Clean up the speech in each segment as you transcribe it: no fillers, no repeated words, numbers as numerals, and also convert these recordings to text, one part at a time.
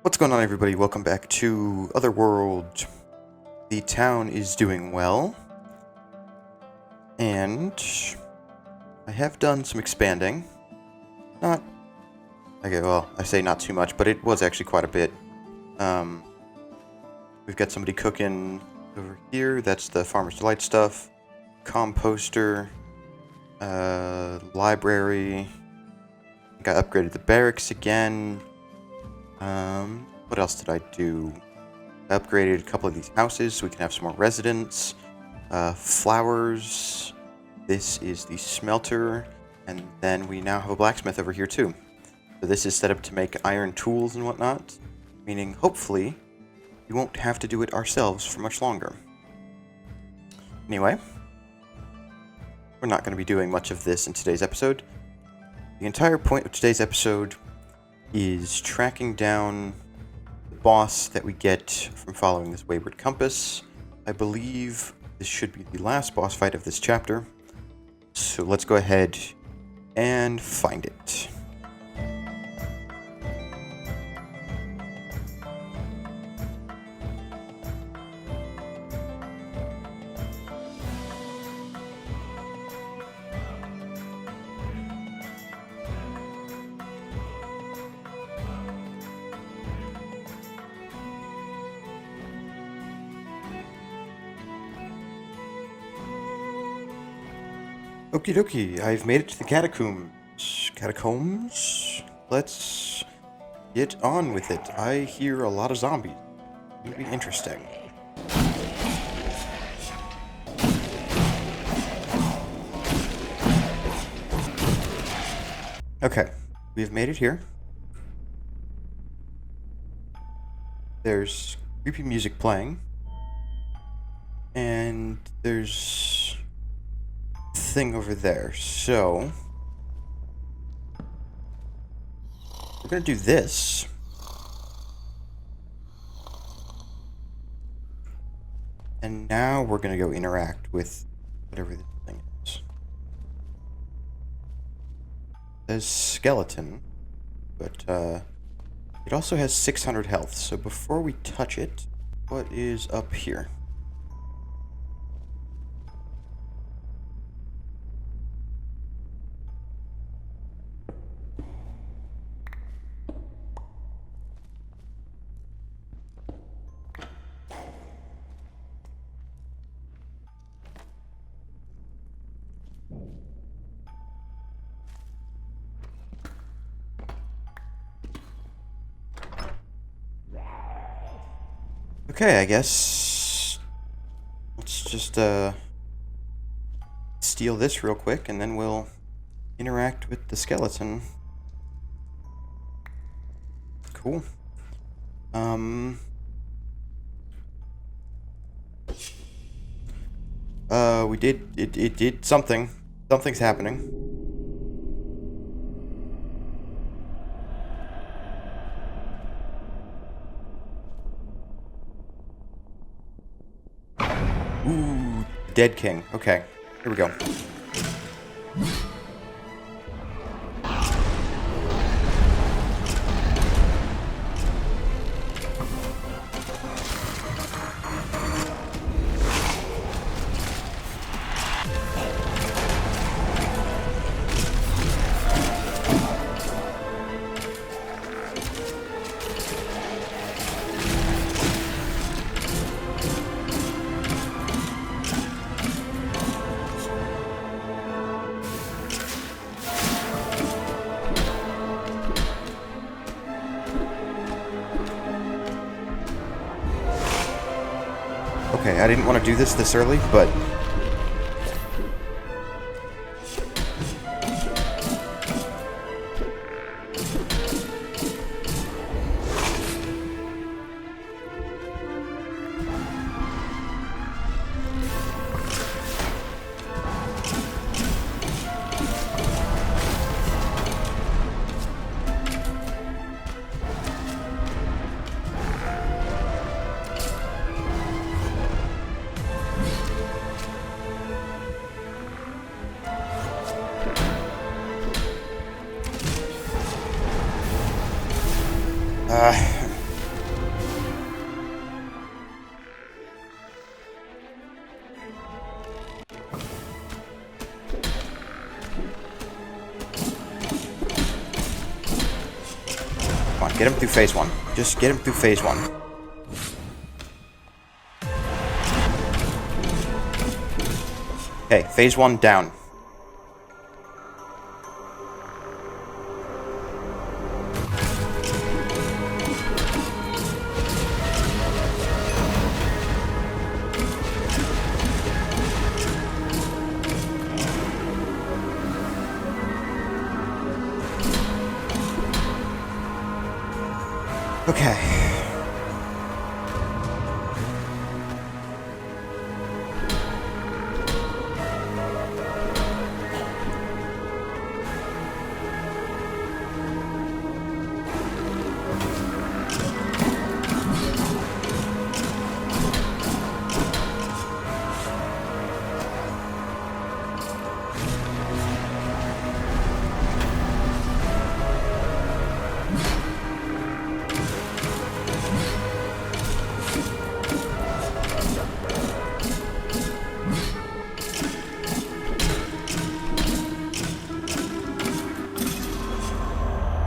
What's going on, everybody? Welcome back to OtherWorld. The town is doing well, and I have done some expanding. Not, okay, well, I say not too much, but it was actually quite a bit. We've got somebody cooking over here. That's the Farmer's Delight stuff. Composter, library. I think I upgraded the barracks again. What else did I do? I upgraded a couple of these houses so we can have some more residents. Flowers. This is the smelter. And then we now have a blacksmith over here too. So this is set up to make iron tools and whatnot. Meaning, hopefully, we won't have to do it ourselves for much longer. Anyway, we're not going to be doing much of this in today's episode. The entire point of today's episode is tracking down the boss that we get from following this wayward compass. I believe this should be the last boss fight of this chapter. So let's go ahead and find it. Okie dokie, I've made it to the catacombs. Catacombs? Let's get on with it. I hear a lot of zombies. It'll be interesting. Okay, we've made it here. There's creepy music playing. And there's thing over there, so we're gonna do this. And now we're gonna go interact with whatever this thing is. There's skeleton, but it also has 600 health, so before we touch it, what is up here? Okay, I guess let's just steal this real quick and then we'll interact with the skeleton. Cool. We did it did something. Something's happening. Ooh, Dead King. Okay, here we go. Okay, I didn't want to do this early, but through phase 1. Just get him through phase 1. Okay, phase 1 down. Okay.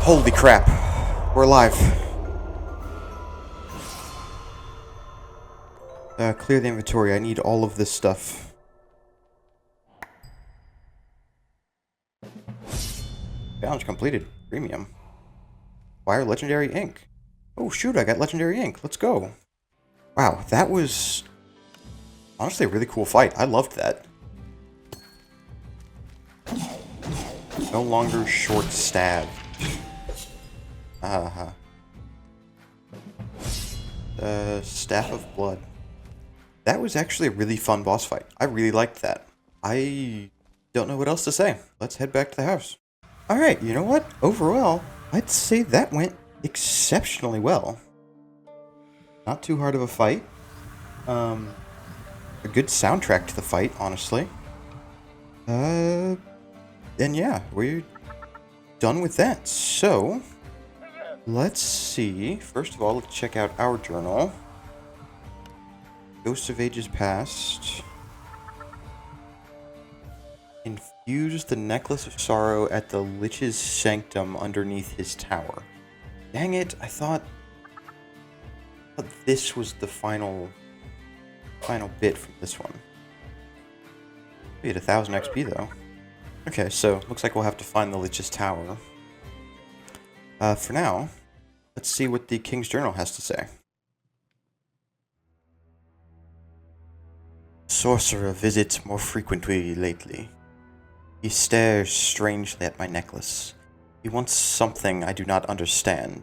Holy crap. We're alive. Clear the inventory. I need all of this stuff. Challenge completed. Premium. Acquire legendary ink. Oh shoot, I got legendary ink. Let's go. Wow, that was honestly a really cool fight. I loved that. No longer short-stabbed. Staff of Blood. That was actually a really fun boss fight. I really liked that. I don't know what else to say. Let's head back to the house. Alright, you know what? Overall, I'd say that went exceptionally well. Not too hard of a fight. A good soundtrack to the fight, honestly. And yeah, we're done with that. So, let's see. First of all, let's check out our journal. Ghosts of Ages Past. Infuse the Necklace of Sorrow at the Lich's Sanctum underneath his tower. Dang it, I thought this was the final bit from this one. We had 1000 XP though. Okay, so looks like we'll have to find the Lich's Tower. For now, let's see what the King's Journal has to say. Sorcerer visits more frequently lately. He stares strangely at my necklace. He wants something I do not understand.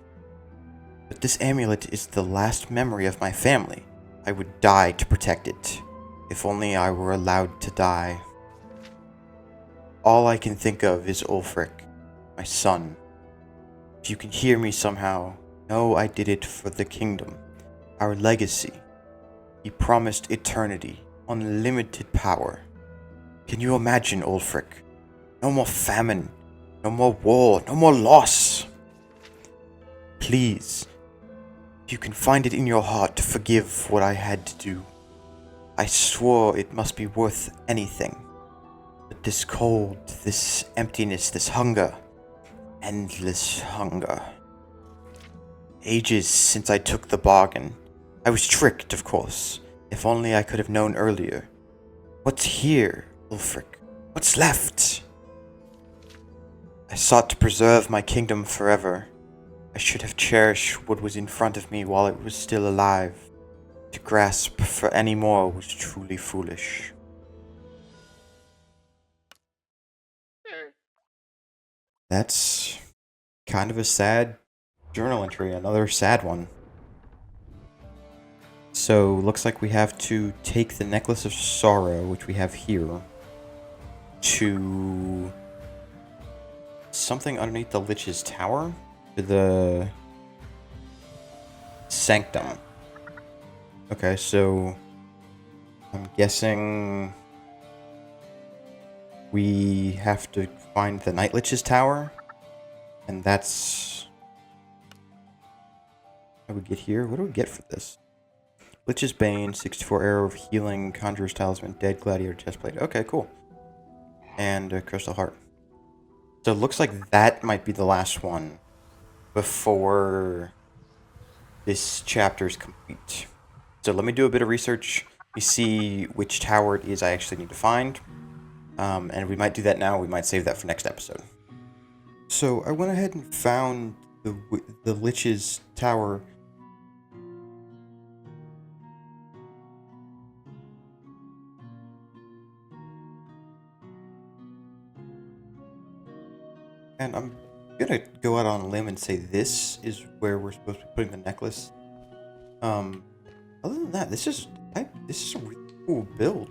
But this amulet is the last memory of my family. I would die to protect it. If only I were allowed to die. All I can think of is Ulfric, my son. If you can hear me somehow, know I did it for the kingdom, our legacy. He promised eternity, unlimited power. Can you imagine, Ulfric? No more famine, no more war, no more loss. Please, if you can find it in your heart to forgive what I had to do. I swore it must be worth anything. But this cold, this emptiness, this hunger, endless hunger. Ages since I took the bargain. I was tricked, of course. If only I could have known earlier. What's here, Ulfric? What's left? I sought to preserve my kingdom forever. I should have cherished what was in front of me while it was still alive. To grasp for any more was truly foolish. That's kind of a sad journal entry, another sad one. So, looks like we have to take the Necklace of Sorrow, which we have here, to something underneath the Lich's Tower, to the Sanctum. Okay, so I'm guessing we have to find the Night Lich's Tower, and that's how we get here. What do we get for this? Lich's Bane, 64 Arrow of Healing, Conjurer's Talisman, Dead Gladiator Chestplate. Okay, cool. And Crystal Heart. So it looks like that might be the last one before this chapter is complete. So let me do a bit of research. We see which tower it is I actually need to find. And we might do that now. We might save that for next episode. So I went ahead and found the Lich's tower. And I'm gonna go out on a limb and say this is where we're supposed to be putting the necklace. Other than that, this is a really cool build.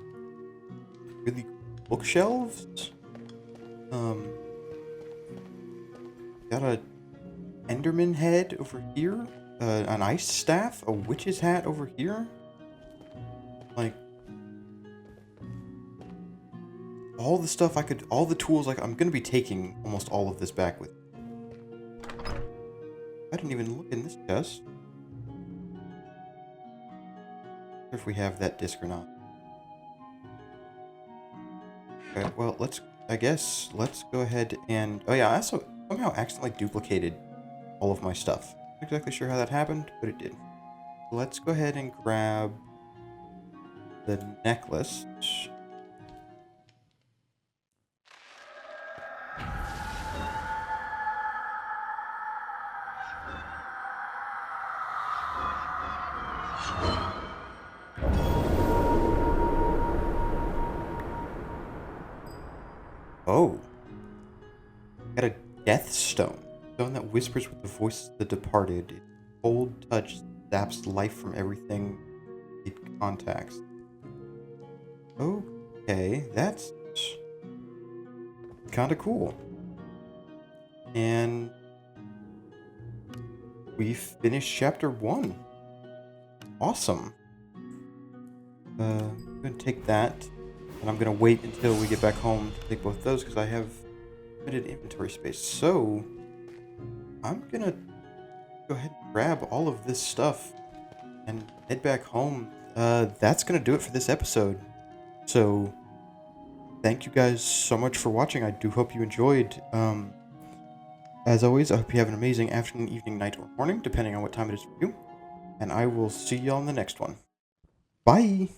Really cool bookshelves. Got a Enderman head over here. An ice staff. A witch's hat over here. Like all the stuff all the tools. Like I'm gonna be taking almost all of this back with me. I didn't even look in this chest. If we have that disc or not. Okay, well, I guess let's go ahead and, oh yeah, I also somehow accidentally duplicated all of my stuff. Not exactly sure how that happened, but it did. So let's go ahead and grab the necklace. Oh. Got a death stone. Stone that whispers with the voices of the departed. Its cold touch zaps life from everything it contacts. Okay, that's kind of cool. And we finished chapter 1. Awesome. I'm going to take that. And I'm going to wait until we get back home to take both those because I have limited inventory space. So, I'm going to go ahead and grab all of this stuff and head back home. That's going to do it for this episode. So, thank you guys so much for watching. I do hope you enjoyed. As always, I hope you have an amazing afternoon, evening, night, or morning, depending on what time it is for you. And I will see y'all in the next one. Bye!